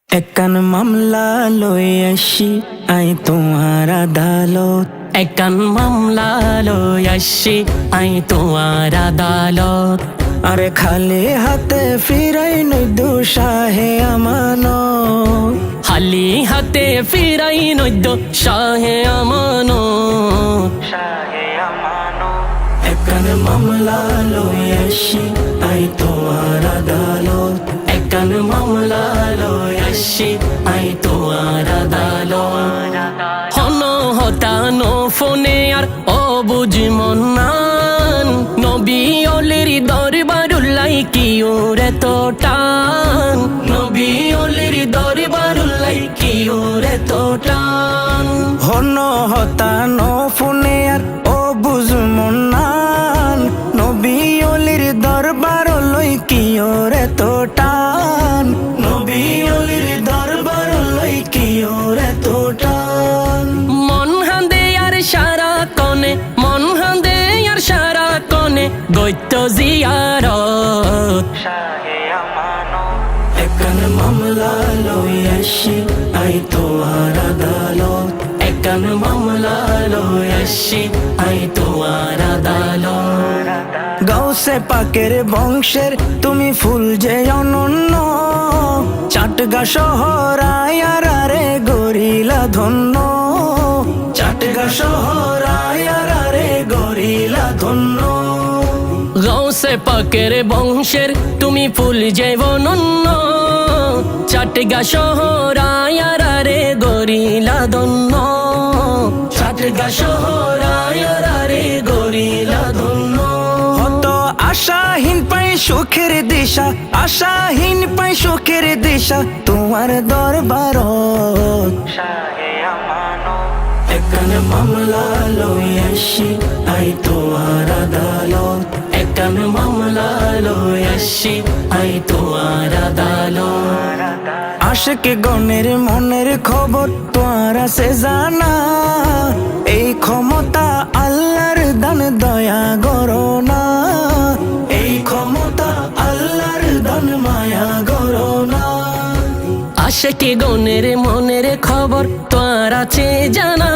একান মামলা লই আসি আই তোমার আদালত। একান মামলা লই আসি আই তোমার আদালত। আরে খালি হাতে ফিরাই নই দুঃসাহে আমানত। খালি হাতে ফিরাই নৈদ্য শাহে আমানত। একান মামলা লই আসি আই তোমার আদালত। একান মামলা লই আসি আই তোমার আদালত। হন হতানো ফোনে আর অবুঝ মন্নান নবী অলির দরবারুল্লাই কি ওরে তো টান। নবী অলির দরবারুল্লাই কি ওরে তো টান। হন হতানো ফোনে আর ও বুঝ মন্নান নবী অলির দরবার লই কি ওরে তো টান। নবী অলির দরবার লই কি ওরে তো টান। মন হান্দে আর সারা কনে, মন হান্দে আর সারা কনে গৈত্য জিয়ারত। একান মামলা লই আসি আই তোমার আদালত। একান মামলা লই আসি আই তোমার আদালত। গাউসে পাকের বংশের তুমি ফুল যে অনন্য। চাটগা শহর আয়ারে গরিলা ধন্য। চাটগা শহর আয়ারে গরিলা ধন্য। গৌসে পাকের বংশের তুমি ফুল যে অনন্য। চাটগা শহর আয়ারে গরিলা ধন্য। চাটগা শহর আয়ারে গরিলা ধন্য। হত আশাহীন পাই সুখের দিশা, আশাহীন পাই সুখের দিশা তোমার দরবারত। একান মামলা লই আসি আই তোমার আদালত। একান মামলা লই আসি আই তোমার আদালত। আশিক গণের মনের খবর তোমার আছে জানা। এই ক্ষমতা আল্লাহর দান দয়া করো না। এই ক্ষমতা আল্লাহর দান মায়া করো না। আশিকি গণের মনের খবর তোর আছে জানা।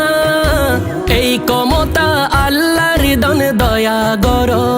এই ক্ষমতা আল্লাহর দান দয়া করো।